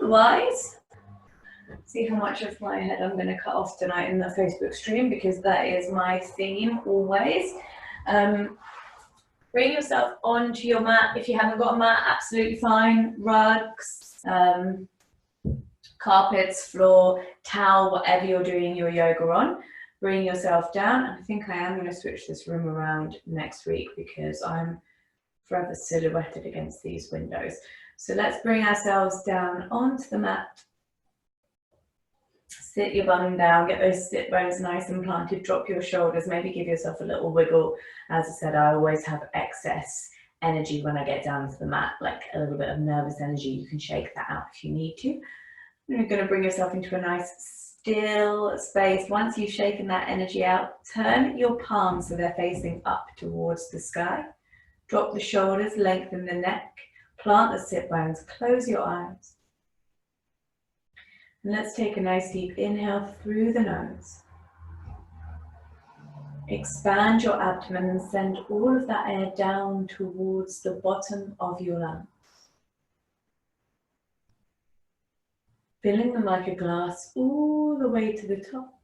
look-wise. See how much of my head I'm going to cut off tonight in the Facebook stream, because that is my theme always. Bring yourself onto your mat. If you haven't got a mat, absolutely fine. Rugs, carpets, floor, towel, whatever you're doing your yoga on. Bring yourself down. I think I am going to switch this room around next week because I'm forever silhouetted against these windows. So let's bring ourselves down onto the mat. Sit your bum down, get those sit bones nice and planted, drop your shoulders, maybe give yourself a little wiggle. As I said, I always have excess energy when I get down to the mat, like a little bit of nervous energy. You can shake that out if you need to. You're going to bring yourself into a nice still space. Once you've shaken that energy out, turn your palms so they're facing up towards the sky. Drop the shoulders, lengthen the neck, plant the sit bones, close your eyes. And let's take a nice deep inhale through the nose. Expand your abdomen and send all of that air down towards the bottom of your lungs. Filling them like a glass all the way to the top.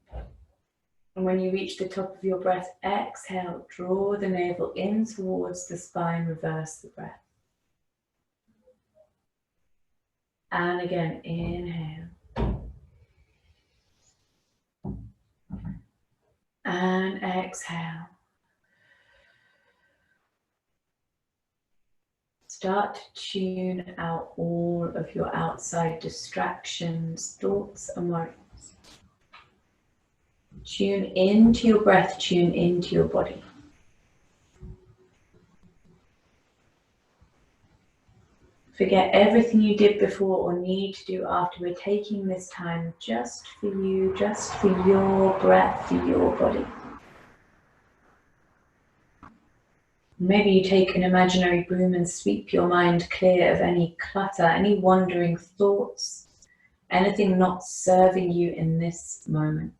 And when you reach the top of your breath, exhale, draw the navel in towards the spine, reverse the breath. And again, inhale. And exhale. Start to tune out all of your outside distractions, thoughts and worries. Tune into your breath, tune into your body. Forget everything you did before or need to do after. We're taking this time just for you, just for your breath, for your body. Maybe you take an imaginary broom and sweep your mind clear of any clutter, any wandering thoughts, anything not serving you in this moment.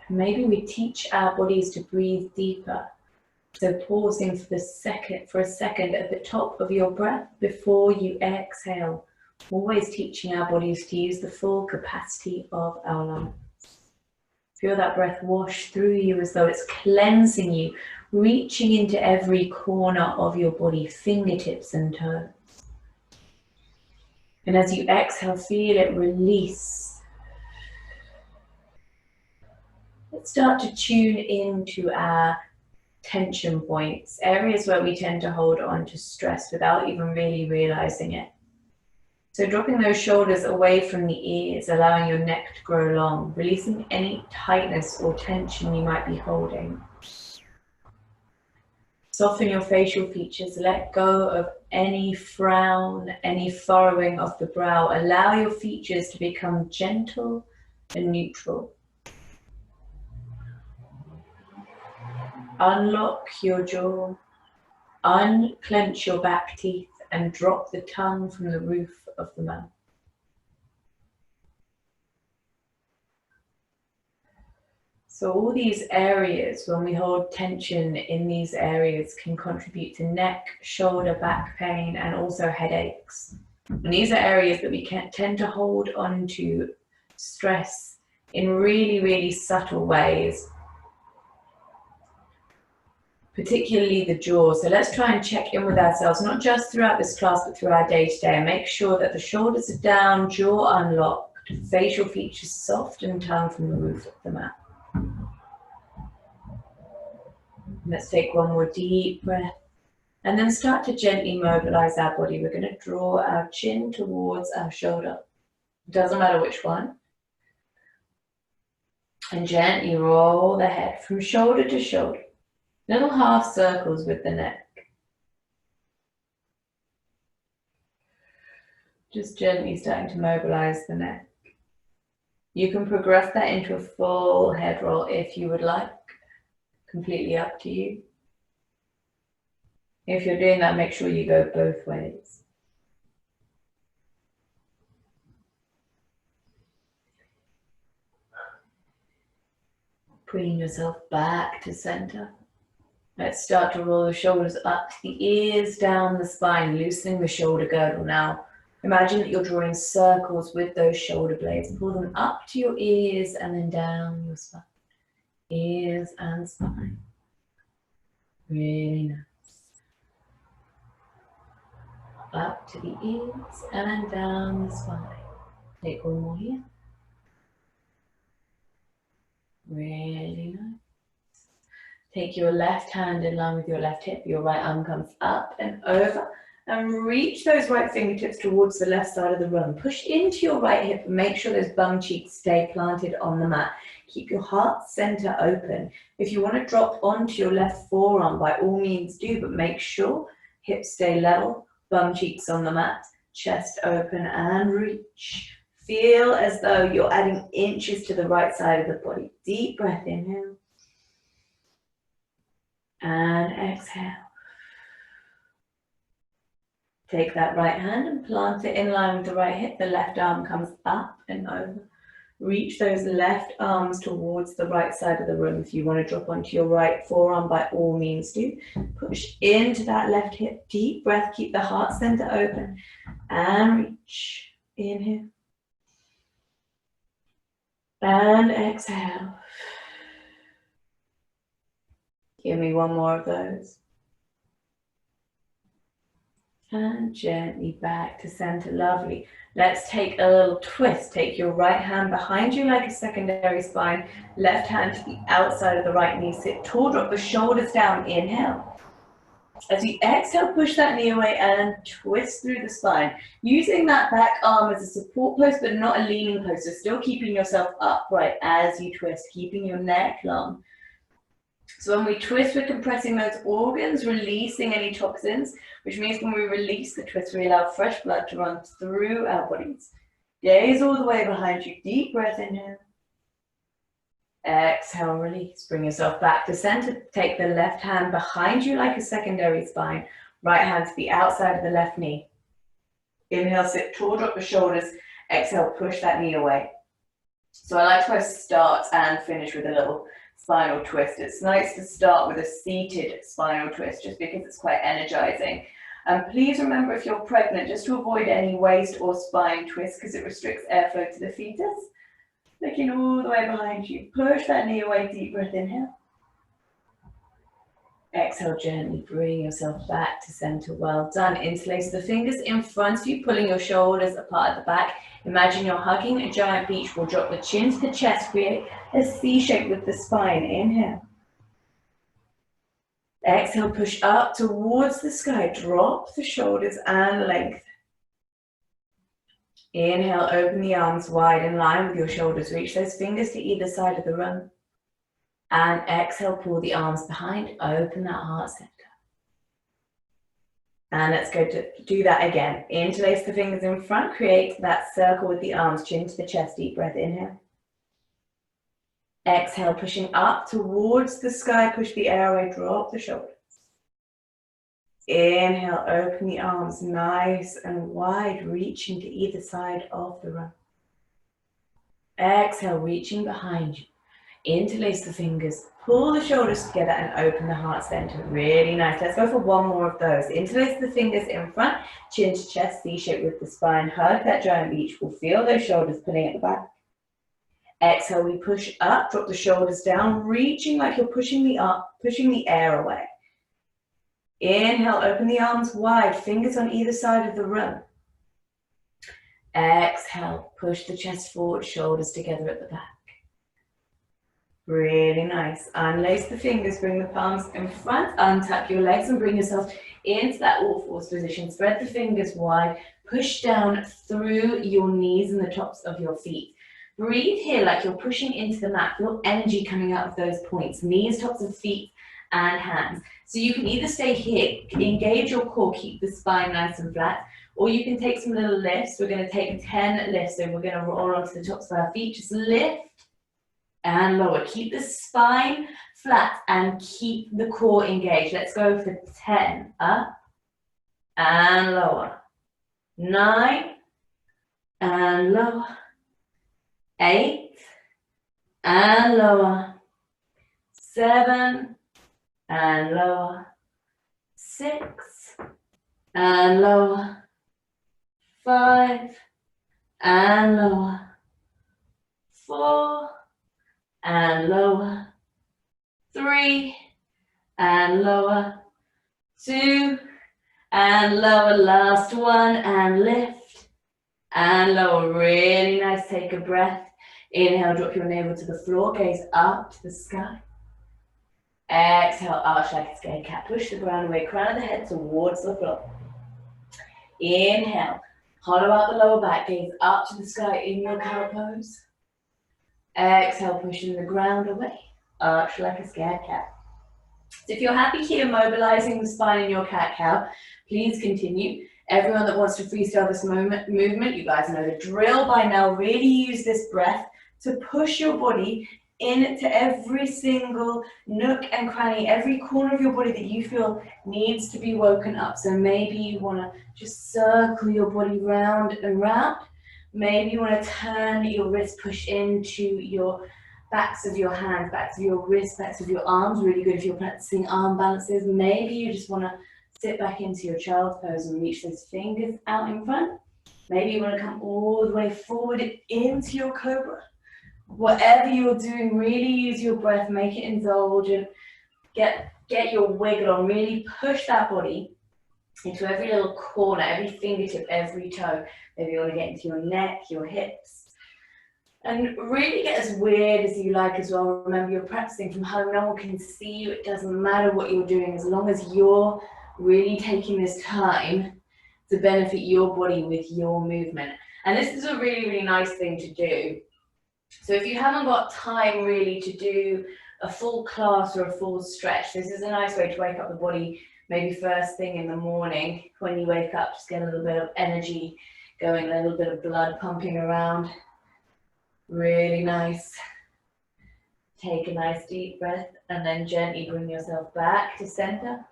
Maybe we teach our bodies to breathe deeper. So pausing for a second at the top of your breath before you exhale. Always teaching our bodies to use the full capacity of our lungs. Feel that breath wash through you as though it's cleansing you, reaching into every corner of your body, fingertips and toes. And as you exhale, feel it release. Let's start to tune into our tension points, areas where we tend to hold on to stress without even really realizing it. So dropping those shoulders away from the ears, allowing your neck to grow long, releasing any tightness or tension you might be holding. Soften your facial features, let go of any frown, any furrowing of the brow. Allow your features to become gentle and neutral. Unlock your jaw, unclench your back teeth and drop the tongue from the roof of the mouth. So all these areas, when we hold tension in these areas, can contribute to neck, shoulder, back pain and also headaches. And these are areas that we can tend to hold on to stress in really, really subtle ways. Particularly the jaw. So let's try and check in with ourselves, not just throughout this class, but through our day-to-day, and make sure that the shoulders are down, jaw unlocked, facial features soft and tongue from the roof of the mat. Let's take one more deep breath and then start to gently mobilize our body. We're going to draw our chin towards our shoulder. Doesn't matter which one. And gently roll the head from shoulder to shoulder. Little half circles with the neck. Just gently starting to mobilize the neck. You can progress that into a full head roll if you would like. Completely up to you. If you're doing that, make sure you go both ways. Bringing yourself back to center. Let's start to roll the shoulders up to the ears, down the spine, loosening the shoulder girdle now. Imagine that you're drawing circles with those shoulder blades. Pull them up to your ears and then down your spine. Ears and spine. Really nice. Up to the ears and down the spine. Take one more here. Really nice. Take your left hand in line with your left hip. Your right arm comes up and over. And reach those right fingertips towards the left side of the room. Push into your right hip and make sure those bum cheeks stay planted on the mat. Keep your heart center open. If you want to drop onto your left forearm, by all means do, but make sure hips stay level, bum cheeks on the mat, chest open and reach. Feel as though you're adding inches to the right side of the body. Deep breath, inhale. And exhale. Take that right hand and plant it in line with the right hip. The left arm comes up and over. Reach those left arms towards the right side of the room. If you want to drop onto your right forearm, by all means do. Push into that left hip. Deep breath. Keep the heart center open. And reach. Inhale. And exhale. Give me one more of those. And gently back to center. Lovely. Let's take a little twist. Take your right hand behind you like a secondary spine. Left hand to the outside of the right knee. Sit tall, drop the shoulders down. Inhale. As you exhale, push that knee away and twist through the spine. Using that back arm as a support post, but not a leaning post. So still keeping yourself upright as you twist, keeping your neck long. So when we twist, we're compressing those organs, releasing any toxins, which means when we release the twist, we allow fresh blood to run through our bodies. Gaze all the way behind you. Deep breath, inhale. Exhale, release. Bring yourself back to center. Take the left hand behind you like a secondary spine. Right hand to the outside of the left knee. Inhale, sit tall, drop the shoulders. Exhale, push that knee away. So I like to both start and finish with a little spinal twist. It's nice to start with a seated spinal twist just because it's quite energizing. And please remember, if you're pregnant, just to avoid any waist or spine twist because it restricts airflow to the fetus. Looking all the way behind you. Push that knee away. Deep breath, inhale. Exhale, gently bring yourself back to center. Well done. Interlace the fingers in front of you, pulling your shoulders apart at the back. Imagine you're hugging a giant beach ball. Drop the chin to the chest. Create a C shape with the spine. Inhale. Exhale, push up towards the sky. Drop the shoulders and lengthen. Inhale, open the arms wide in line with your shoulders. Reach those fingers to either side of the room. And exhale, pull the arms behind. Open that heart center. And let's go to do that again. Interlace the fingers in front. Create that circle with the arms. Chin to the chest. Deep breath. Inhale. Exhale, pushing up towards the sky. Push the air away. Drop the shoulders. Inhale, open the arms nice and wide, reaching to either side of the room. Exhale, reaching behind you. Interlace the fingers, pull the shoulders together and open the heart center. Really nice. Let's go for one more of those. Interlace the fingers in front, chin to chest, C-shape with the spine. Hug that giant beach ball. Feel those shoulders pulling at the back. Exhale, we push up, drop the shoulders down, reaching like you're pushing the air away. Inhale, open the arms wide, fingers on either side of the room. Exhale, push the chest forward, shoulders together at the back. Really nice. Unlace the fingers, bring the palms in front, untap your legs and bring yourself into that all-fours position. Spread the fingers wide, push down through your knees and the tops of your feet. Breathe here like you're pushing into the mat. Feel energy coming out of those points, knees, tops of feet, and hands. So you can either stay here, engage your core, keep the spine nice and flat, or you can take some little lifts. We're going to take 10 lifts, so we're going to roll onto the tops of our feet. Just lift and lower. Keep the spine flat and keep the core engaged. Let's go for 10. Up and lower. 9 and lower. 8 and lower. 7 and lower, 6 and lower, 5 and lower, 4 and lower, 3 and lower, 2 and lower, last one, and lift and lower. Really nice. Take a breath. Inhale, drop your navel to the floor, gaze up to the sky. Exhale, arch like a scared cat. Push the ground away, crown of the head towards the floor. Inhale, hollow out the lower back, gaze up to the sky in your cow pose. Exhale, pushing the ground away, arch like a scared cat. So if you're happy here, mobilizing the spine in your cat-cow, please continue. Everyone that wants to freestyle this movement, you guys know the drill by now. Really use this breath to push your body into every single nook and cranny, every corner of your body that you feel needs to be woken up. So maybe you want to just circle your body round and round. Maybe you want to turn your wrist, push into your backs of your hands, backs of your wrists, backs of your arms. Really good if you're practicing arm balances. Maybe you just want to sit back into your child's pose and reach those fingers out in front. Maybe you want to come all the way forward into your cobra. Whatever you're doing, really use your breath, make it indulgent, get your wiggle on, really push that body into every little corner, every fingertip, every toe. Maybe you want to get into your neck, your hips. And really get as weird as you like as well. Remember, you're practicing from home. No one can see you. It doesn't matter what you're doing as long as you're really taking this time to benefit your body with your movement. And this is a really, really nice thing to do. So if you haven't got time really to do a full class or a full stretch, this is a nice way to wake up the body, maybe first thing in the morning. When you wake up, just get a little bit of energy going, a little bit of blood pumping around. Really nice. Take a nice deep breath and then gently bring yourself back to center.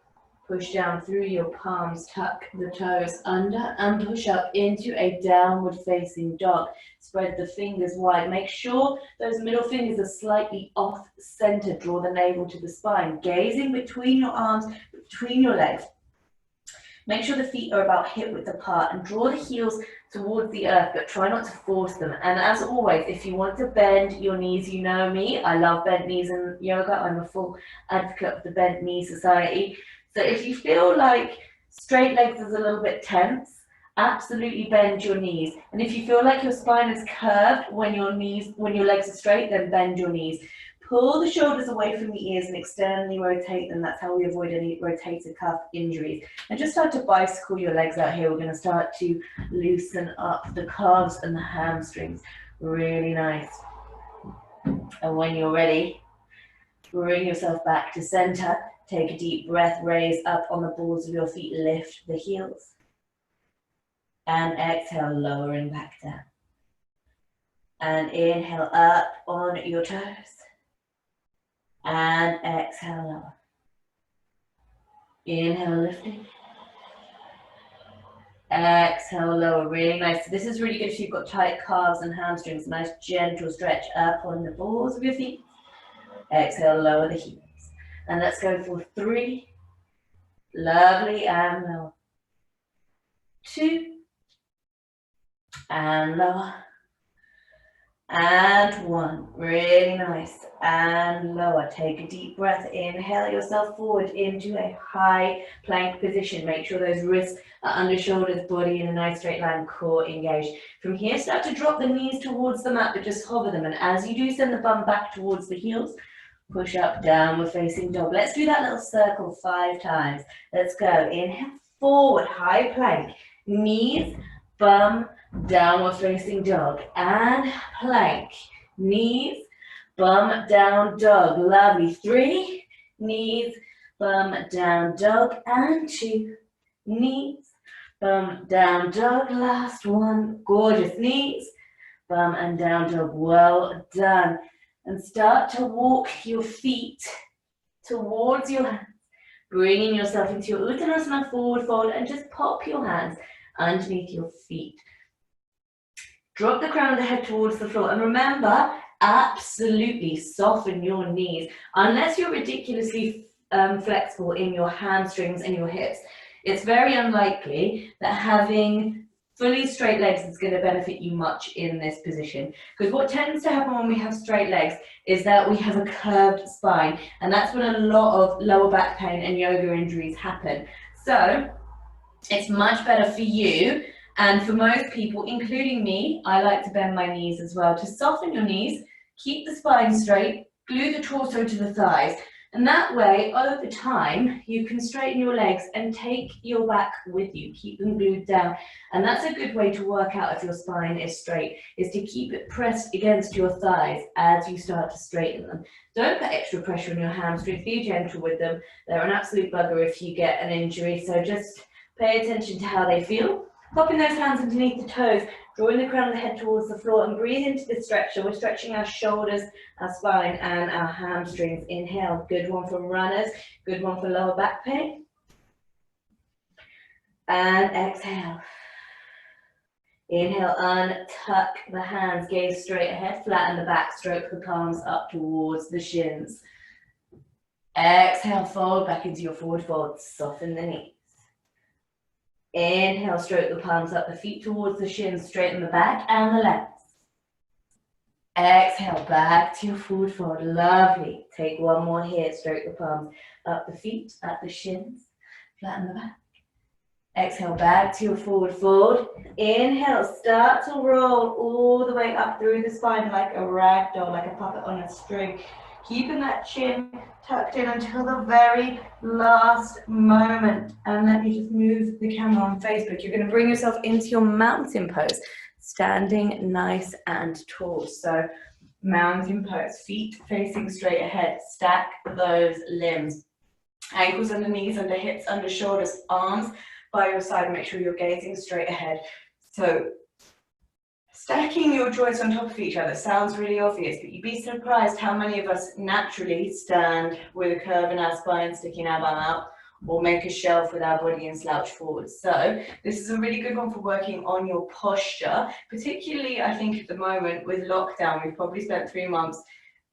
Push down through your palms, tuck the toes under and push up into a downward facing dog. Spread the fingers wide. Make sure those middle fingers are slightly off center. Draw the navel to the spine. Gazing between your arms, between your legs. Make sure the feet are about hip width apart and draw the heels towards the earth, but try not to force them. And as always, if you want to bend your knees, you know me, I love bent knees in yoga. I'm a full advocate of the Bent Knee Society. So if you feel like straight legs is a little bit tense, absolutely bend your knees. And if you feel like your spine is curved when your legs are straight, then bend your knees. Pull the shoulders away from the ears and externally rotate them. That's how we avoid any rotator cuff injuries. And just start to bicycle your legs out here. We're going to start to loosen up the calves and the hamstrings. Really nice. And when you're ready, bring yourself back to center. Take a deep breath, raise up on the balls of your feet, lift the heels. And exhale, lowering back down. And inhale up on your toes. And exhale, lower. Inhale, lifting. Exhale, lower. Really nice. So this is really good if you've got tight calves and hamstrings. Nice gentle stretch up on the balls of your feet. Exhale, lower the heels. And let's go for 3. Lovely, and lower. 2. And lower. And 1. Really nice. And lower. Take a deep breath. Inhale yourself forward into a high plank position. Make sure those wrists are under shoulders, body in a nice straight line, core engaged. From here, start to drop the knees towards the mat, but just hover them. And as you do, send the bum back towards the heels. Push up, downward facing dog. Let's do that little circle 5 times. Let's go. Inhale, forward, high plank. Knees, bum, downward facing dog. And plank. Knees, bum, down, dog. Lovely. 3. Knees, bum, down, dog. And 2. Knees, bum, down, dog. Last 1. Gorgeous. Knees, bum, and down, dog. Well done. And start to walk your feet towards your hands, bringing yourself into your Uttanasana forward fold, and just pop your hands underneath your feet. Drop the crown of the head towards the floor. And remember, absolutely soften your knees. Unless you're ridiculously flexible in your hamstrings and your hips, it's very unlikely that having fully straight legs is going to benefit you much in this position. Because what tends to happen when we have straight legs is that we have a curved spine, and that's when a lot of lower back pain and yoga injuries happen. So it's much better for you, and for most people, including me, I like to bend my knees as well to soften your knees, keep the spine straight, glue the torso to the thighs, and that way, over time, you can straighten your legs and take your back with you, keep them glued down. And that's a good way to work out if your spine is straight, is to keep it pressed against your thighs as you start to straighten them. Don't put extra pressure on your hamstrings, be gentle with them. They're an absolute bugger if you get an injury, so just pay attention to how they feel. Popping those hands underneath the toes, drawing the crown of the head towards the floor, and breathe into this stretch. So we're stretching our shoulders, our spine, and our hamstrings. Inhale, good one for runners, good one for lower back pain. And exhale. Inhale, untuck the hands, gaze straight ahead, flatten the back, stroke the palms up towards the shins. Exhale, fold back into your forward fold, soften the knees. Inhale, stroke the palms up the feet towards the shins, straighten the back and the legs. Exhale, back to your forward fold, lovely. Take one more here, stroke the palms up the feet, up the shins, flatten the back. Exhale, back to your forward fold. Inhale, start to roll all the way up through the spine like a rag doll, like a puppet on a string. Keeping that chin tucked in until the very last moment. And let me just move the camera on Facebook. You're going to bring yourself into your mountain pose, standing nice and tall. So mountain pose, feet facing straight ahead. Stack those limbs. Ankles under knees, under hips, under shoulders, arms by your side. Make sure you're gazing straight ahead. So stacking your joints on top of each other sounds really obvious, but you'd be surprised how many of us naturally stand with a curve in our spine, sticking our bum out, or make a shelf with our body and slouch forward. So this is a really good one for working on your posture, particularly I think at the moment with lockdown. We've probably spent 3 months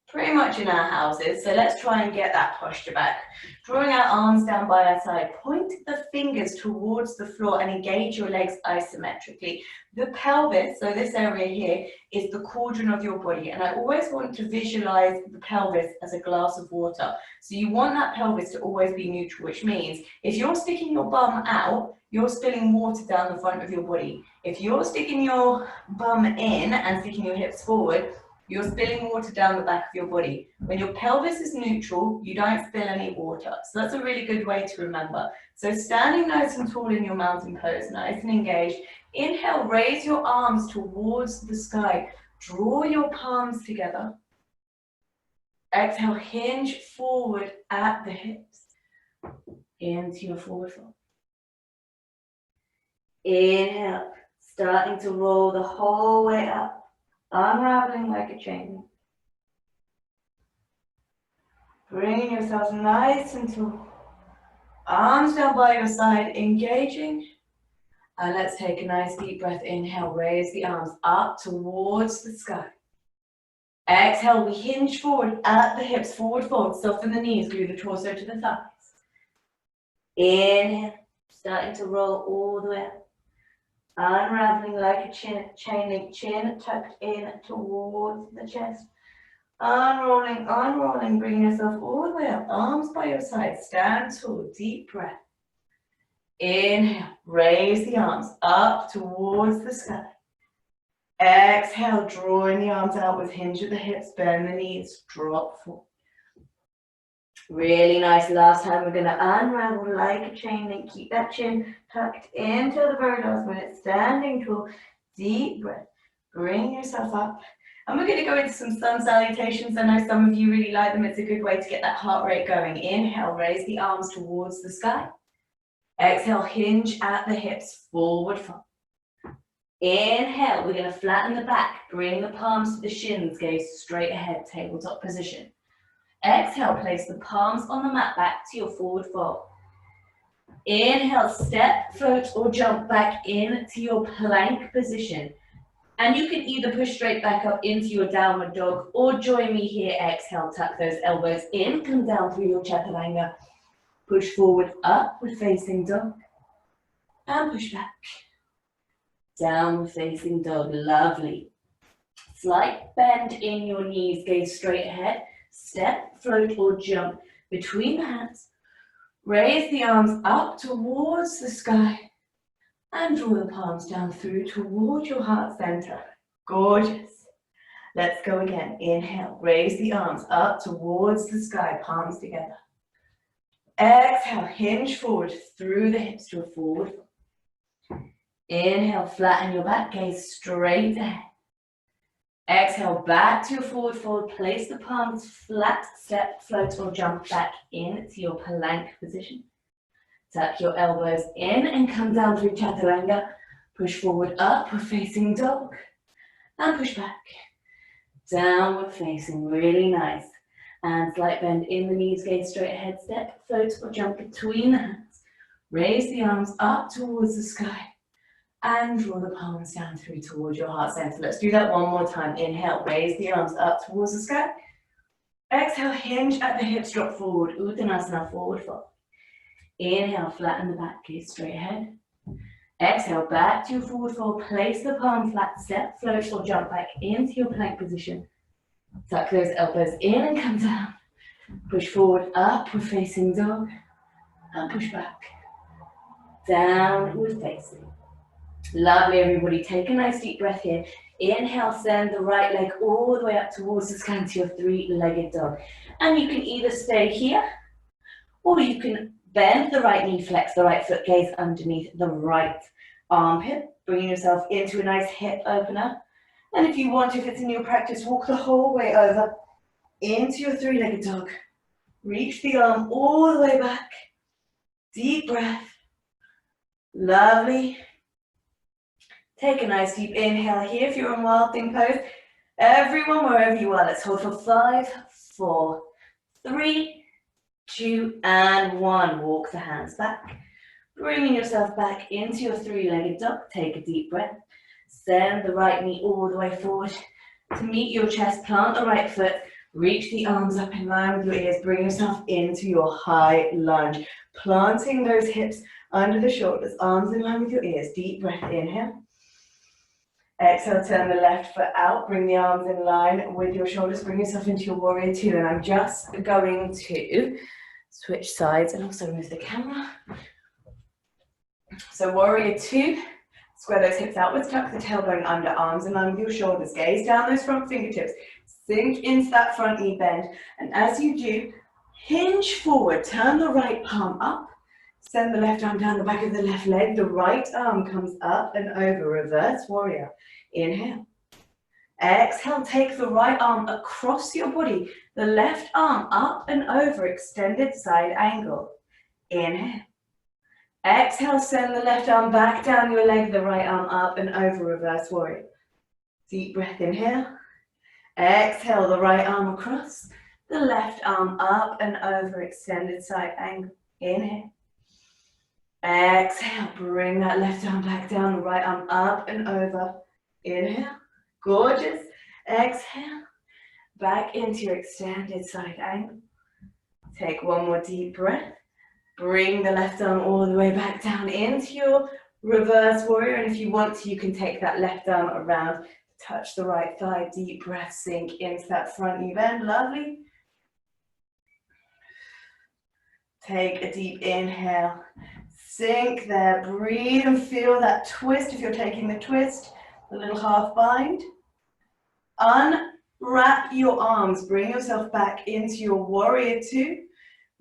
pretty much in our houses, so let's try and get that posture back. Drawing our arms down by our side, point the fingers towards the floor and engage your legs isometrically. The pelvis, so this area here, is the cauldron of your body, and I always want to visualize the pelvis as a glass of water. So you want that pelvis to always be neutral, which means if you're sticking your bum out, you're spilling water down the front of your body. If you're sticking your bum in and sticking your hips forward, you're spilling water down the back of your body. When your pelvis is neutral, you don't spill any water. So that's a really good way to remember. So standing nice and tall in your mountain pose, nice and engaged. Inhale, raise your arms towards the sky. Draw your palms together. Exhale, hinge forward at the hips. Into your forward fold. Inhale, starting to roll the whole way up. Unraveling like a chain. Bringing yourself nice and tall. Arms down by your side, engaging. And let's take a nice deep breath. Inhale, raise the arms up towards the sky. Exhale, we hinge forward at the hips, forward fold, soften the knees, glue the torso to the thighs. Inhale, starting to roll all the way up. Unraveling like a chain link, chin tucked in towards the chest. Unrolling, unrolling, bring yourself all the way up, arms by your side, stand tall, deep breath. Inhale, raise the arms up towards the sky. Exhale, drawing the arms out with hinge at the hips, bend the knees, drop forward. Really nice. Last time we're going to unravel like a chain link. Keep that chin tucked into the very last minute. Standing tall. Deep breath. Bring yourself up. And we're going to go into some sun salutations. I know some of you really like them. It's a good way to get that heart rate going. Inhale, raise the arms towards the sky. Exhale, hinge at the hips, forward fold. Inhale, we're going to flatten the back. Bring the palms to the shins. Gaze straight ahead, tabletop position. Exhale, place the palms on the mat back to your forward fold. Inhale, step, float or jump back into your plank position. And you can either push straight back up into your downward dog or join me here. Exhale, tuck those elbows in, come down through your chaturanga. Push forward, upward facing dog. And push back. Downward facing dog, lovely. Slight bend in your knees, gaze straight ahead. Step, float or jump between the hands. Raise the arms up towards the sky. And draw the palms down through toward your heart center. Gorgeous. Let's go again. Inhale, raise the arms up towards the sky, palms together. Exhale, hinge forward through the hips to a forward fold. Inhale, flatten your back, gaze straight ahead. Exhale, back to your forward fold. Place the palms flat, step, float or jump back into your plank position. Tuck your elbows in and come down through chaturanga. Push forward, upward facing dog. And push back. Downward facing, really nice. And slight bend in the knees, gaze straight ahead, step, float or jump between the hands. Raise the arms up towards the sky. And draw the palms down through towards your heart center. Let's do that one more time. Inhale, raise the arms up towards the sky. Exhale, hinge at the hips, drop forward. Uttanasana, forward fold. Inhale, flatten the back, gaze straight ahead. Exhale, back to your forward fold. Place the palm flat, step, float or jump back into your plank position. Tuck those elbows in and come down. Push forward, upward facing dog. And push back. Downward facing. Lovely, everybody. Take a nice deep breath here. Inhale, send the right leg all the way up towards the sky into your three-legged dog. And you can either stay here, or you can bend the right knee, flex the right foot, gaze underneath the right armpit, bringing yourself into a nice hip opener. And if you want, if it's in your practice, walk the whole way over into your three-legged dog. Reach the arm all the way back. Deep breath. Lovely. Take a nice deep inhale here if you're in Wild Thing pose. Everyone, wherever you are, let's hold for 5, 4, 3, 2, and 1. Walk the hands back. Bringing yourself back into your three-legged dog. Take a deep breath. Send the right knee all the way forward to meet your chest. Plant the right foot. Reach the arms up in line with your ears. Bring yourself into your high lunge. Planting those hips under the shoulders. Arms in line with your ears. Deep breath. Inhale. Exhale, turn the left foot out. Bring the arms in line with your shoulders. Bring yourself into your warrior two. And I'm just going to switch sides and also move the camera. So warrior two. Square those hips outwards, tuck the tailbone under, arms in line with your shoulders. Gaze down those front fingertips. Sink into that front knee bend. And as you do, hinge forward. Turn the right palm up. Send the left arm down the back of the left leg. The right arm comes up and over. Reverse warrior. Inhale. Exhale, take the right arm across your body. The left arm up and over, extended side angle. Inhale. Exhale, send the left arm back down your leg, the right arm up and over, reverse warrior. Deep breath, inhale. Exhale, the right arm across, the left arm up and over, extended side angle. Inhale. Exhale, bring that left arm back down, the right arm up and over. Inhale. Gorgeous. Exhale. Back into your extended side angle. Take one more deep breath. Bring the left arm all the way back down into your reverse warrior. And if you want to, you can take that left arm around, touch the right thigh, deep breath, sink into that front knee bend. Lovely. Take a deep inhale. Sink there. Breathe and feel that twist if you're taking the twist. A little half bind. Unwrap your arms. Bring yourself back into your warrior two.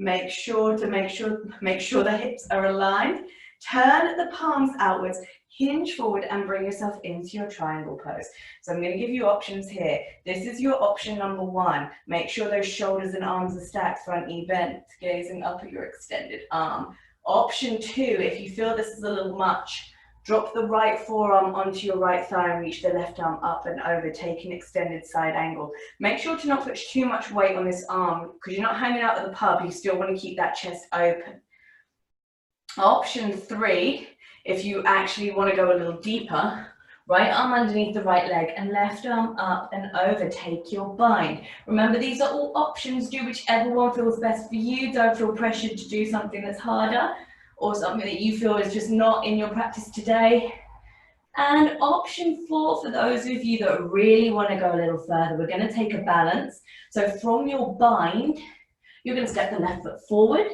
Make sure the hips are aligned. Turn the palms outwards, hinge forward and bring yourself into your triangle pose. So I'm going to give you options here. This is your option number 1. Make sure those shoulders and arms are stacked, front knee bent, gazing up at your extended arm. Option 2, if you feel this is a little much, drop the right forearm onto your right thigh and reach the left arm up and over, take an extended side angle. Make sure to not put too much weight on this arm because you're not hanging out at the pub, you still want to keep that chest open. Option 3, if you actually want to go a little deeper, Right arm underneath the right leg and left arm up and over. Take your bind. Remember, these are all options. Do whichever one feels best for you. Don't feel pressured to do something that's harder or something that you feel is just not in your practice today. And option 4, for those of you that really want to go a little further, we're going to take a balance. So from your bind, you're going to step the left foot forward.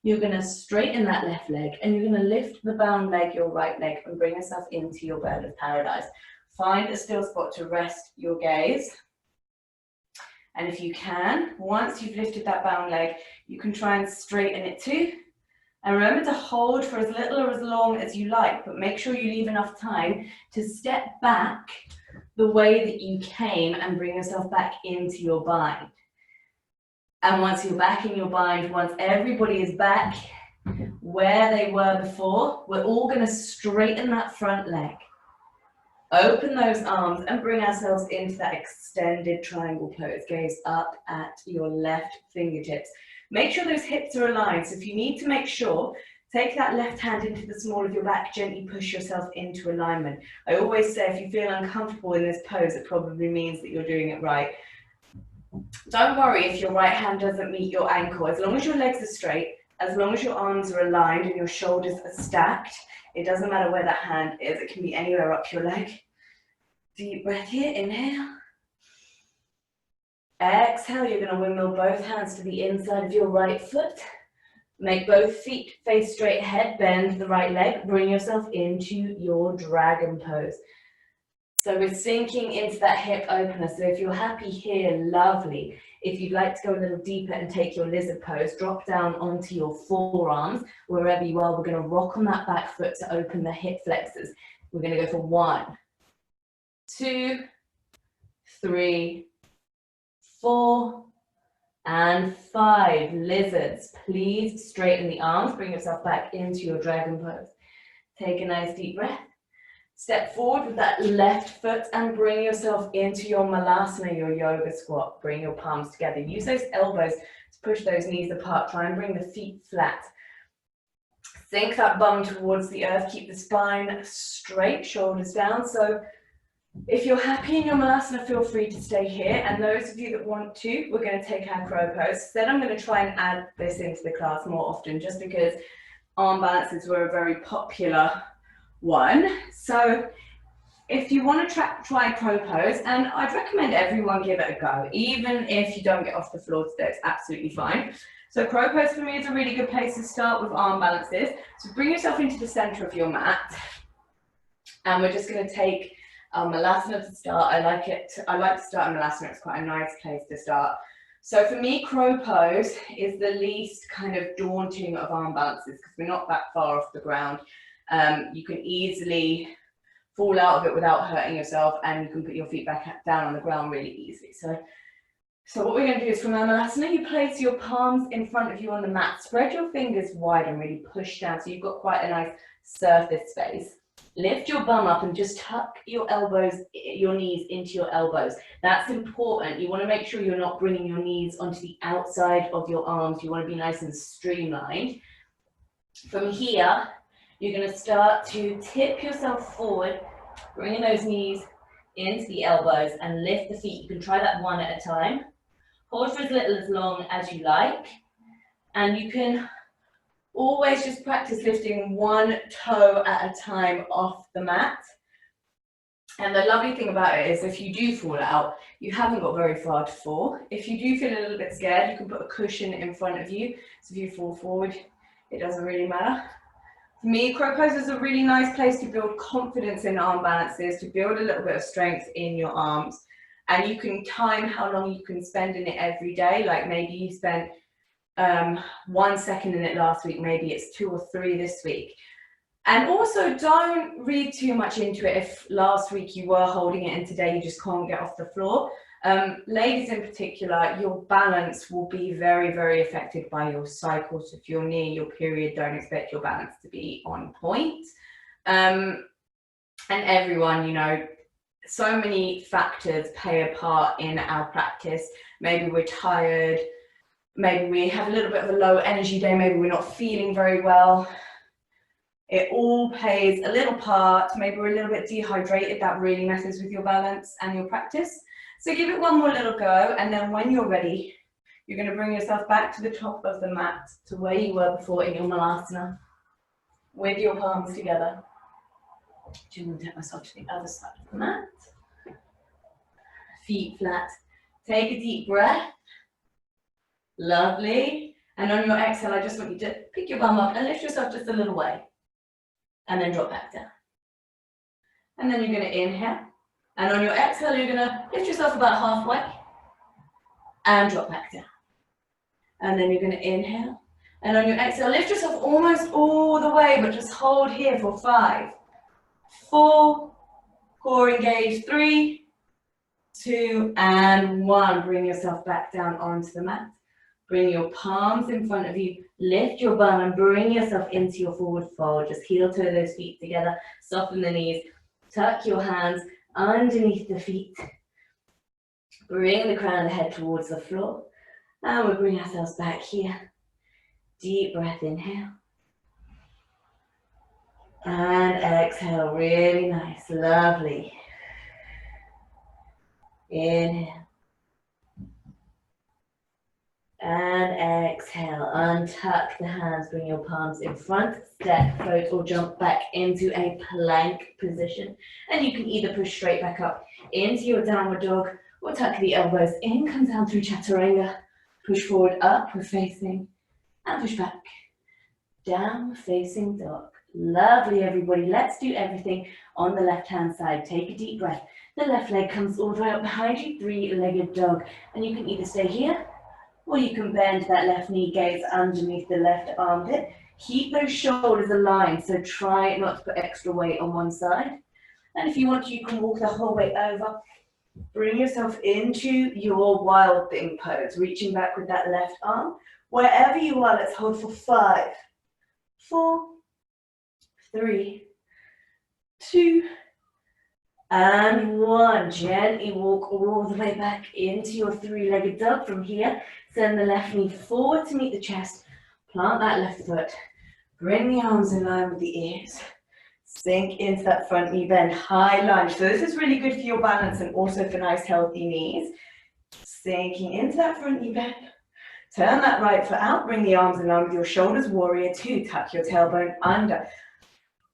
You're going to straighten that left leg and you're going to lift the bound leg, your right leg, and bring yourself into your bird of paradise. Find a still spot to rest your gaze. And if you can, once you've lifted that bound leg, you can try and straighten it too. And remember to hold for as little or as long as you like, but make sure you leave enough time to step back the way that you came and bring yourself back into your bind. And once you're back in your bind, once everybody is back where they were before, we're all going to straighten that front leg. Open those arms and bring ourselves into that extended triangle pose. Gaze up at your left fingertips. Make sure those hips are aligned. So if you need to make sure, take that left hand into the small of your back, gently push yourself into alignment. I always say if you feel uncomfortable in this pose, it probably means that you're doing it right. Don't worry if your right hand doesn't meet your ankle. As long as your legs are straight, as long as your arms are aligned and your shoulders are stacked, it doesn't matter where that hand is. It can be anywhere up your leg. Deep breath here, inhale. Exhale, you're going to windmill both hands to the inside of your right foot. Make both feet face straight ahead, bend the right leg, bring yourself into your dragon pose. So we're sinking into that hip opener. So if you're happy here, lovely. If you'd like to go a little deeper and take your lizard pose, drop down onto your forearms, wherever you are. We're going to rock on that back foot to open the hip flexors. We're going to go for 1, 2, 3, 4, and 5. Lizards. Please straighten the arms. Bring yourself back into your dragon pose. Take a nice deep breath. Step forward with that left foot and bring yourself into your malasana, your yoga squat. Bring your palms together. Use those elbows to push those knees apart. Try and bring the feet flat. Sink that bum towards the earth. Keep the spine straight, shoulders down. So if you're happy in your malasana, feel free to stay here. And those of you that want to, we're going to take our crow pose. Then I'm going to try and add this into the class more often, just because arm balances were a very popular one. So if you want to try crow pose, and I'd recommend everyone give it a go, even if you don't get off the floor today, it's absolutely fine. So crow pose for me is a really good place to start with arm balances. So bring yourself into the center of your mat, and we're just going to take malasana to start. I like to start in malasana. It's quite a nice place to start. So for me, crow pose is the least kind of daunting of arm balances because we're not that far off the ground. You can easily fall out of it without hurting yourself, and you can put your feet back down on the ground really easily. So what we're going to do is, from malasana, you place your palms in front of you on the mat. Spread your fingers wide and really push down so you've got quite a nice surface space. Lift your bum up and just tuck your elbows, your knees into your elbows. That's important. You want to make sure you're not bringing your knees onto the outside of your arms. You want to be nice and streamlined. From here, you're going to start to tip yourself forward, bringing those knees into the elbows and lift the feet. You can try that one at a time. Hold for as little as long as you like. And you can always just practice lifting one toe at a time off the mat. And the lovely thing about it is if you do fall out, you haven't got very far to fall. If you do feel a little bit scared, you can put a cushion in front of you. So if you fall forward, it doesn't really matter. For me, crow pose is a really nice place to build confidence in arm balances, to build a little bit of strength in your arms. And you can time how long you can spend in it every day. Like maybe you spent 1 second in it last week, maybe it's 2 or 3 this week. And also don't read too much into it if last week you were holding it and today you just can't get off the floor. Ladies in particular, your balance will be very, very affected by your cycle. So if you're near your period, don't expect your balance to be on point. And everyone, you know, so many factors play a part in our practice. Maybe we're tired, maybe we have a little bit of a low energy day, maybe we're not feeling very well. It all plays a little part. Maybe we're a little bit dehydrated. That really messes with your balance and your practice. So give it one more little go, and then when you're ready, you're going to bring yourself back to the top of the mat, to where you were before in your Malasana, with your palms together. I'm going to take myself to the other side of the mat. Feet flat. Take a deep breath. Lovely. And on your exhale, I just want you to pick your bum up and lift yourself just a little way. And then drop back down. And then you're going to inhale. And on your exhale, you're going to lift yourself about halfway. And drop back down. And then you're going to inhale. And on your exhale, lift yourself almost all the way, but just hold here for 5, 4, core engaged, 3, 2, and 1. Bring yourself back down onto the mat. Bring your palms in front of you. Lift your bum and bring yourself into your forward fold. Just heel toe those feet together. Soften the knees. Tuck your hands underneath the feet. Bring the crown of the head towards the floor. And we'll bring ourselves back here. Deep breath, inhale. And exhale, really nice, lovely. Inhale. And exhale, untuck the hands, bring your palms in front, step, float, or jump back into a plank position. And you can either push straight back up into your downward dog, or tuck the elbows in, come down through chaturanga. Push forward, upward facing, and push back. Downward facing dog. Lovely, everybody. Let's do everything on the left-hand side. Take a deep breath. The left leg comes all the way up behind you, three-legged dog. And you can either stay here, or you can bend that left knee, gaze underneath the left armpit. Keep those shoulders aligned, so try not to put extra weight on one side. And if you want to, you can walk the whole way over. Bring yourself into your wild thing pose, reaching back with that left arm. Wherever you are, let's hold for 5, 4, 3, 2, and 1. Gently walk all the way back into your three-legged dog. From here, send the left knee forward to meet the chest. Plant that left foot. Bring the arms in line with the ears. Sink into that front knee bend, high lunge. So this is really good for your balance and also for nice healthy knees. Sinking into that front knee bend. Turn that right foot out, bring the arms in line with your shoulders, warrior 2. Tuck your tailbone under.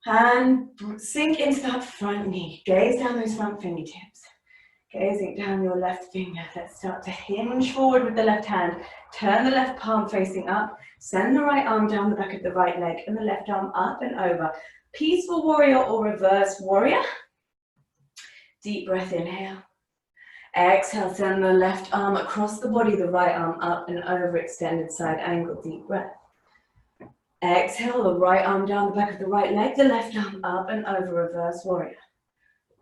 And sink into that front knee. Gaze down those front fingertips. Gazing down your left finger. Let's start to hinge forward with the left hand. Turn the left palm facing up. Send the right arm down the back of the right leg and the left arm up and over. Peaceful warrior or reverse warrior. Deep breath, inhale. Exhale, send the left arm across the body, the right arm up and over, extended side angle, deep breath. Exhale, the right arm down the back of the right leg, the left arm up and over, reverse warrior.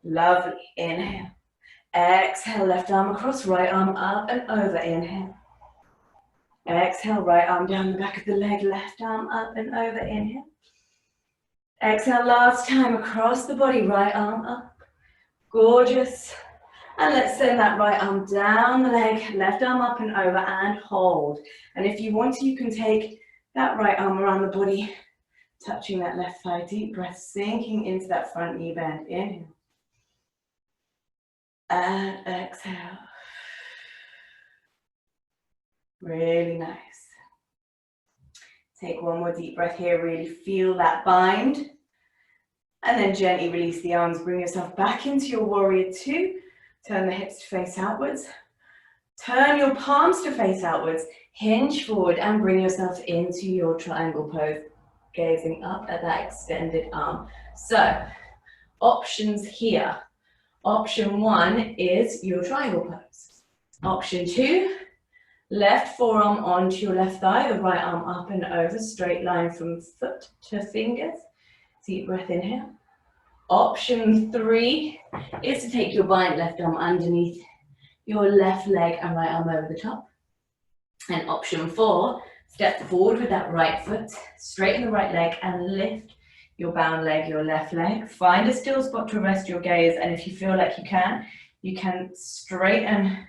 Lovely, inhale. Exhale, left arm across, right arm up and over, inhale. Exhale, right arm down the back of the leg, left arm up and over, inhale. Exhale, last time across the body, right arm up. Gorgeous. And let's send that right arm down the leg, left arm up and over and hold. And if you want to, you can take that right arm around the body, touching that left thigh, deep breath, sinking into that front knee bend. Inhale. And exhale. Really nice. Take one more deep breath here, really feel that bind. And then gently release the arms, bring yourself back into your warrior 2. Turn the hips to face outwards. Turn your palms to face outwards. Hinge forward and bring yourself into your triangle pose, gazing up at that extended arm. So, options here. Option 1 is your triangle pose. Option 2, left forearm onto your left thigh, the right arm up and over, straight line from foot to fingers. Deep breath, inhale. Option 3 is to take your bind left arm underneath your left leg and right arm over the top. And option 4, step forward with that right foot, straighten the right leg and lift your bound leg, your left leg. Find a still spot to rest your gaze, and if you feel like you can straighten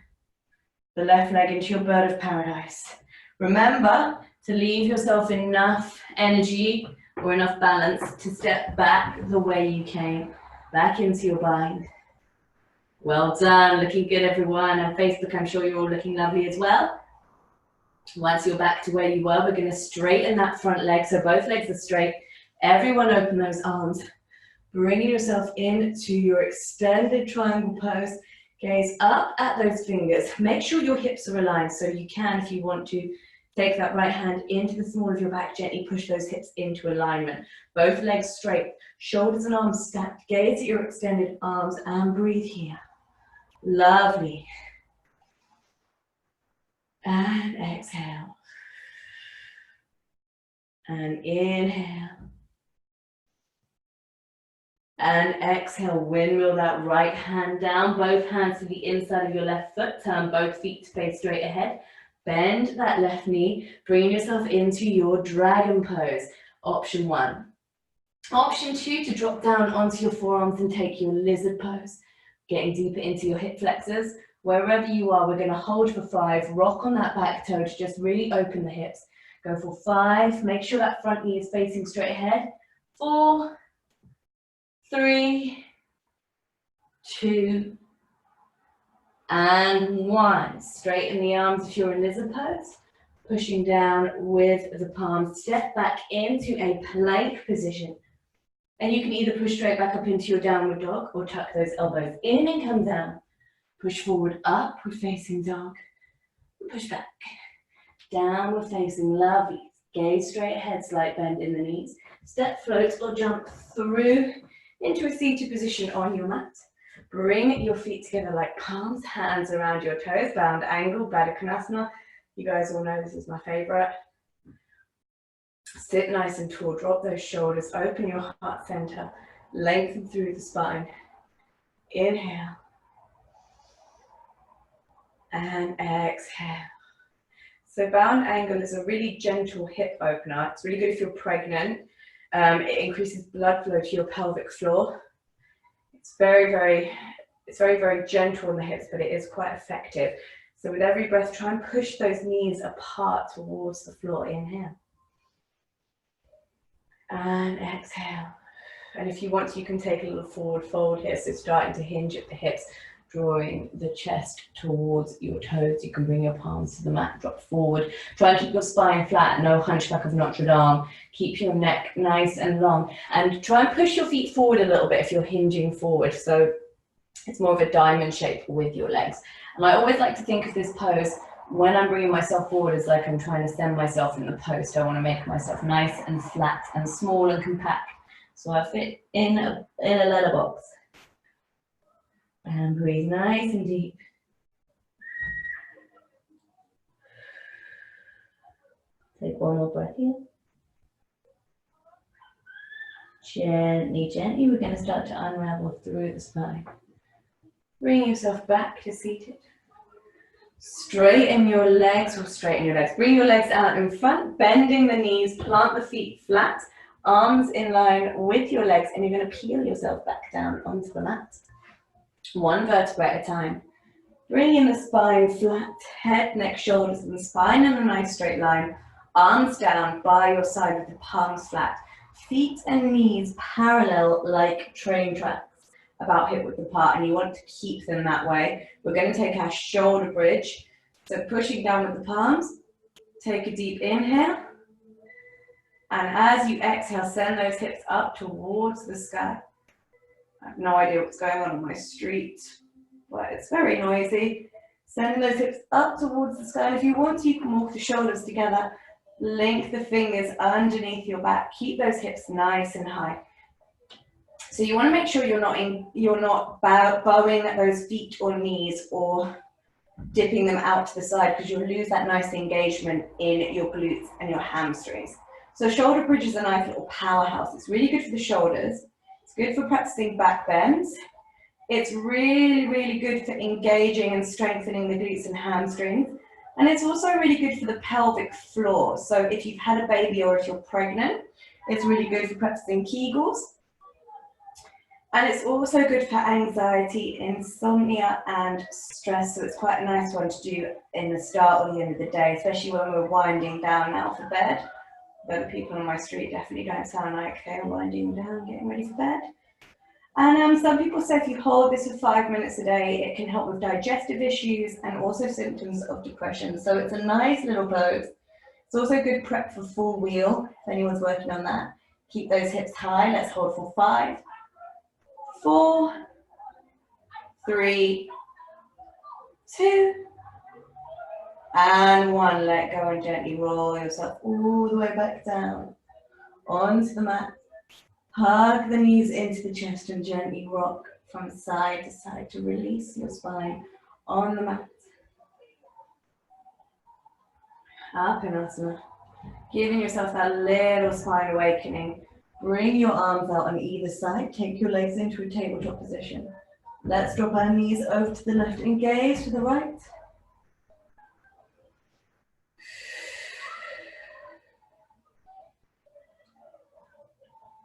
the left leg into your bird of paradise. Remember to leave yourself enough energy or enough balance to step back the way you came, back into your bind. Well done, looking good everyone. On Facebook, I'm sure you're all looking lovely as well. Once you're back to where you were, we're going to straighten that front leg, so both legs are straight. Everyone open those arms, bringing yourself into your extended triangle pose. Gaze up at those fingers. Make sure your hips are aligned, so you can, if you want to, take that right hand into the small of your back, gently push those hips into alignment. Both legs straight, shoulders and arms stacked. Gaze at your extended arms and breathe here. Lovely. And exhale. And inhale. And exhale, windmill that right hand down, both hands to the inside of your left foot, turn both feet to face straight ahead. Bend that left knee, bring yourself into your dragon pose, option 1. Option 2, to drop down onto your forearms and take your lizard pose, getting deeper into your hip flexors. Wherever you are, we're going to hold for 5, rock on that back toe to just really open the hips. Go for 5, make sure that front knee is facing straight ahead. 4, 3, 2, and 1. Straighten the arms if you're in lizard pose. Pushing down with the palms. Step back into a plank position. And you can either push straight back up into your downward dog or tuck those elbows in and come down. Push forward, upward facing dog. Push back. Downward facing, lovely. Gaze straight ahead, slight bend in the knees. Step, float or jump through into a seated position on your mat. Bring your feet together like palms, hands around your toes, bound angle, Badakanasana. You guys all know this is my favorite. Sit nice and tall, drop those shoulders, open your heart center, lengthen through the spine. Inhale. And exhale. So bound angle is a really gentle hip opener. It's really good if you're pregnant. It increases blood flow to your pelvic floor. It's very, very gentle on the hips, but it is quite effective. So with every breath, try and push those knees apart towards the floor. Inhale. And exhale. And if you want to, you can take a little forward fold here. So starting to hinge at the hips, drawing the chest towards your toes. You can bring your palms to the mat, drop forward. Try and keep your spine flat, no hunchback of Notre Dame. Keep your neck nice and long. And try and push your feet forward a little bit if you're hinging forward. So it's more of a diamond shape with your legs. And I always like to think of this pose when I'm bringing myself forward as like I'm trying to send myself in the post. I want to make myself nice and flat and small and compact. So I fit in a letterbox. And breathe nice and deep. Take one more breath here. Gently, gently, we're going to start to unravel through the spine. Bring yourself back to seated. Straighten your legs, or straighten your legs. Bring your legs out in front, bending the knees, plant the feet flat, arms in line with your legs, and you're going to peel yourself back down onto the mat. One vertebra at a time. Bring in the spine flat, head, neck, shoulders, and the spine in a nice straight line. Arms down by your side with the palms flat. Feet and knees parallel like train tracks, about hip width apart, and you want to keep them that way. We're going to take our shoulder bridge. So pushing down with the palms, take a deep inhale. And as you exhale, send those hips up towards the sky. I have no idea what's going on my street, but it's very noisy. Sending those hips up towards the sky. And if you want to, you can walk the shoulders together. Link the fingers underneath your back. Keep those hips nice and high. So you want to make sure you're not bowing those feet or knees or dipping them out to the side, because you'll lose that nice engagement in your glutes and your hamstrings. So shoulder bridge is a nice little powerhouse. It's really good for the shoulders. It's good for practicing back bends. It's really, really good for engaging and strengthening the glutes and hamstrings. And it's also really good for the pelvic floor. So if you've had a baby or if you're pregnant, it's really good for practicing Kegels. And it's also good for anxiety, insomnia, and stress. So it's quite a nice one to do in the start or the end of the day, especially when we're winding down now for bed. But the people on my street definitely don't sound like they're winding down, getting ready for bed. And some people say if you hold this for 5 minutes a day, it can help with digestive issues and also symptoms of depression. So it's a nice little pose. It's also good prep for full wheel, if anyone's working on that. Keep those hips high. Let's hold for 5, 4, 3, 2, and 1. Let go and gently roll yourself all the way back down onto the mat. Hug the knees into the chest and gently rock from side to side to release your spine on the mat. Badakanasana. Giving yourself that little spine awakening. Bring your arms out on either side. Take your legs into a tabletop position. Let's drop our knees over to the left and gaze to the right.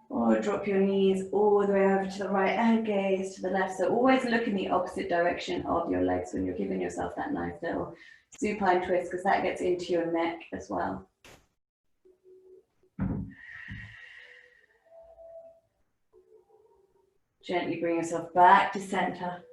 Or drop your knees all the way over to the right and gaze to the left. So always look in the opposite direction of your legs when you're giving yourself that nice little supine twist, because that gets into your neck as well. Gently bring yourself back to center.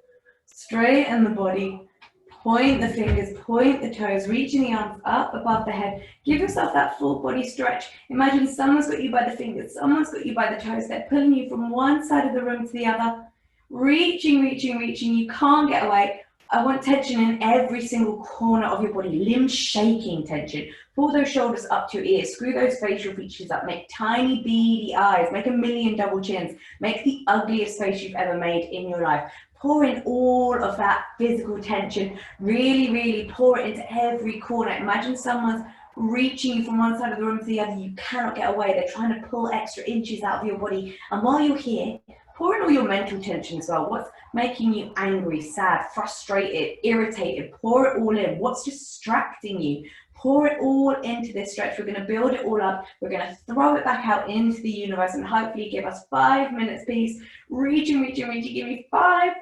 Straighten the body. Point the fingers, point the toes, reaching the arms up above the head. Give yourself that full body stretch. Imagine someone's got you by the fingers, someone's got you by the toes. They're pulling you from one side of the room to the other. Reaching, reaching, reaching. You can't get away. I want tension in every single corner of your body. Limb shaking tension. Pull those shoulders up to your ears. Screw those facial features up. Make tiny beady eyes. Make a million double chins. Make the ugliest face you've ever made in your life. Pour in all of that physical tension. Really, really pour it into every corner. Imagine someone's reaching you from one side of the room to the other. You cannot get away. They're trying to pull extra inches out of your body. And while you're here, pour in all your mental tension as well. What's making you angry, sad, frustrated, irritated? Pour it all in. What's distracting you? Pour it all into this stretch. We're going to build it all up. We're going to throw it back out into the universe and hopefully give us 5 minutes peace. Reaching, reaching, reaching. Give me 5,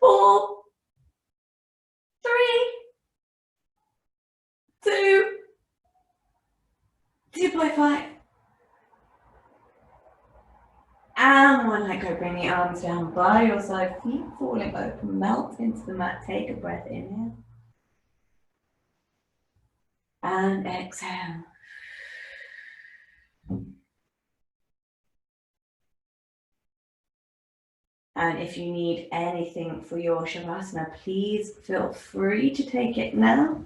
4, 3, 2, 2.5. And 1, let go. Bring the arms down by your side, feet falling open, melt into the mat. Take a breath, inhale. And exhale. And if you need anything for your Shavasana, please feel free to take it now.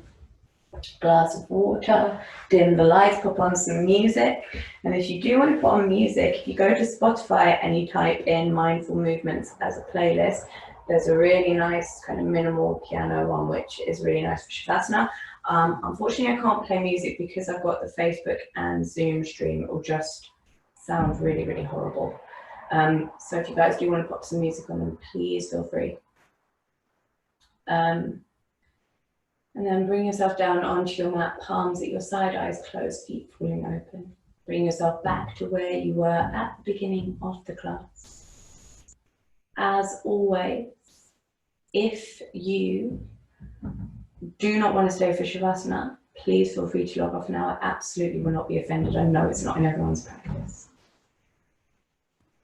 Glass of water, dim the lights, pop on some music. And if you do want to put on music, if you go to Spotify and you type in mindful movements as a playlist, there's a really nice kind of minimal piano one, which is really nice for Shavasana. Unfortunately, I can't play music because I've got the Facebook and Zoom stream. It will just sound really, really horrible. So if you guys do want to pop some music on them, please feel free. And then bring yourself down onto your mat, palms at your side, eyes closed, feet falling open. Bring yourself back to where you were at the beginning of the class. As always, if you do not want to stay for Shavasana, please feel free to log off now. I absolutely will not be offended. I know it's not in everyone's practice.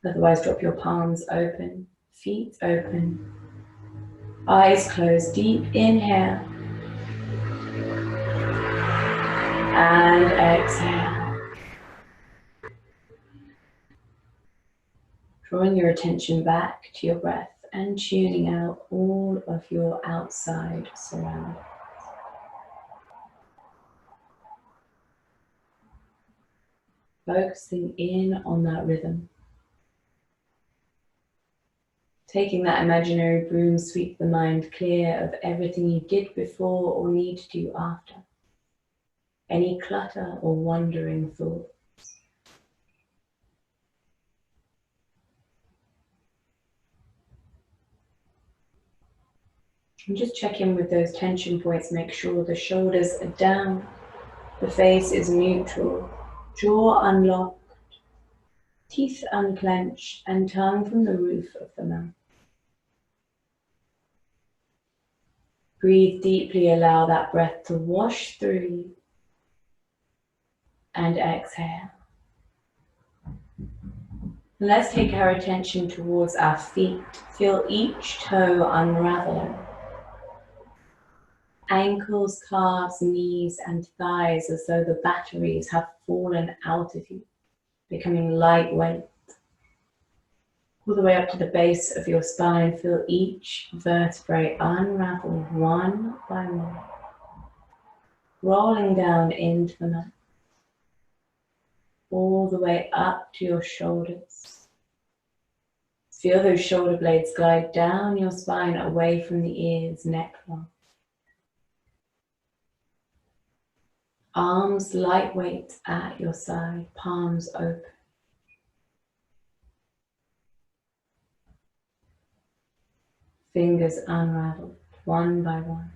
Otherwise, drop your palms open, feet open, eyes closed, deep inhale. And exhale. Drawing your attention back to your breath and tuning out all of your outside surroundings. Focusing in on that rhythm. Taking that imaginary broom, sweep the mind clear of everything you did before or need to do after. Any clutter or wandering thoughts. And just check in with those tension points. Make sure the shoulders are down, the face is neutral, jaw unlocked, teeth unclenched, and tongue from the roof of the mouth. Breathe deeply, allow that breath to wash through you. and exhale. Let's take our attention towards our feet. Feel each toe unraveling. Ankles, calves, knees, and thighs as though the batteries have fallen out of you, becoming lightweight. All the way up to the base of your spine, feel each vertebrae unravel one by one, rolling down into the mat, all the way up to your shoulders. Feel those shoulder blades glide down your spine away from the ears, neckline. Arms lightweight at your side, palms open. Fingers unraveled, one by one.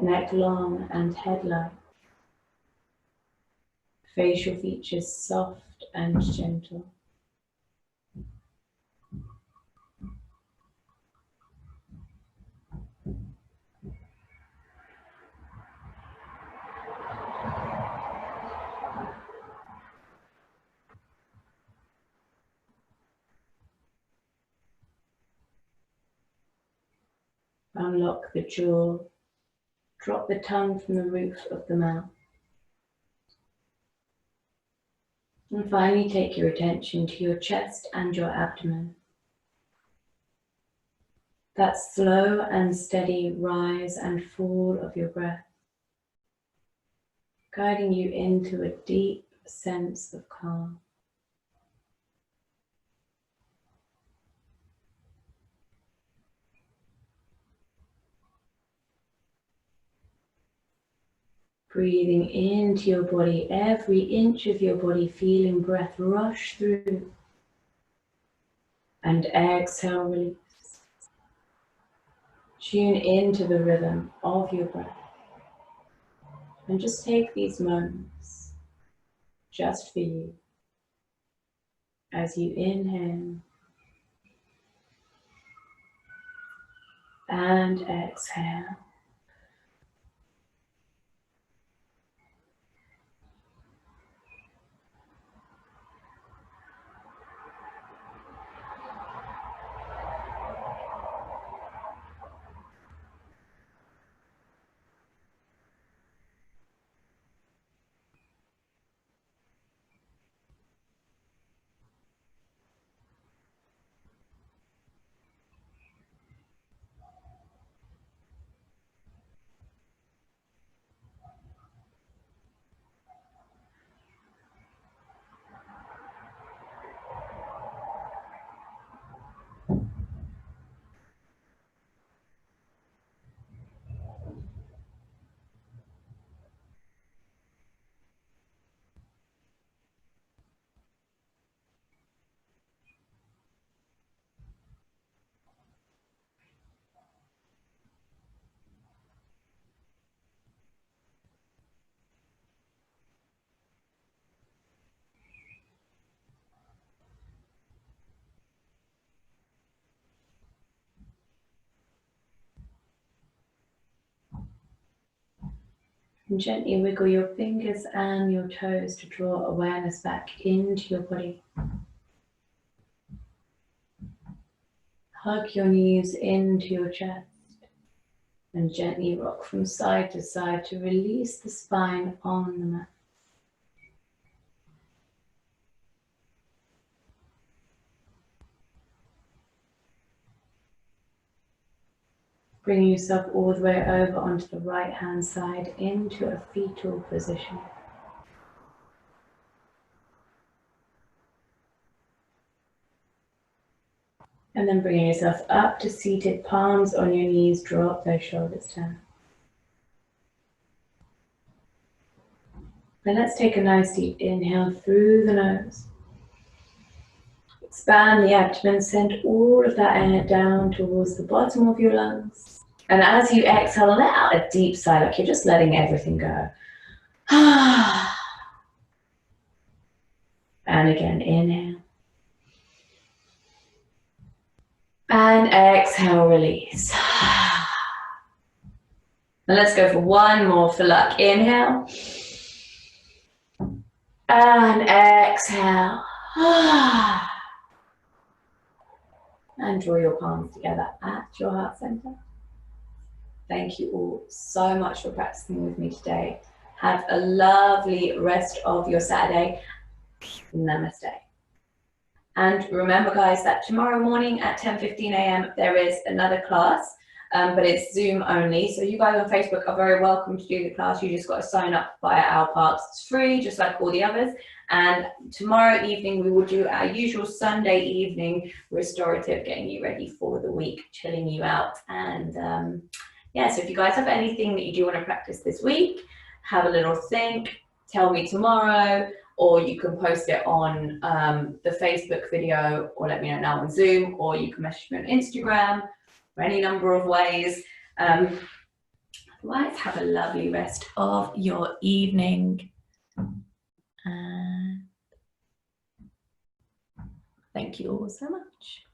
Neck long and head light. Facial features soft and gentle. Unlock the jaw. Drop the tongue from the roof of the mouth. And finally take your attention to your chest and your abdomen. That slow and steady rise and fall of your breath, guiding you into a deep sense of calm. Breathing into your body, every inch of your body, feeling breath rush through. And exhale, release. Tune into the rhythm of your breath. And just take these moments just for you as you inhale and exhale. And gently wiggle your fingers and your toes to draw awareness back into your body. Hug your knees into your chest and gently rock from side to side to release the spine on the mat. Bring yourself all the way over onto the right hand side into a fetal position. And then bringing yourself up to seated, palms on your knees, drop those shoulders down. And let's take a nice deep inhale through the nose. Expand the abdomen, send all of that air down towards the bottom of your lungs. And as you exhale, let out a deep sigh, like you're just letting everything go. And again, inhale. And exhale, release. And let's go for one more for luck. Inhale. And exhale. And draw your palms together at your heart center. Thank you all so much for practicing with me today. Have a lovely rest of your Saturday. Namaste. And remember, guys, that tomorrow morning at 10:15 a.m. there is another class, but it's Zoom only. So you guys on Facebook are very welcome to do the class. You just got to sign up via our parts. It's free, just like all the others. And tomorrow evening we will do our usual Sunday evening restorative, getting you ready for the week, chilling you out. And yeah, so if you guys have anything that you do want to practice this week, have a little think, tell me tomorrow, or you can post it on the Facebook video, or let me know now on Zoom, or you can message me on Instagram, or any number of ways. Otherwise, have a lovely rest of your evening. Thank you all so much.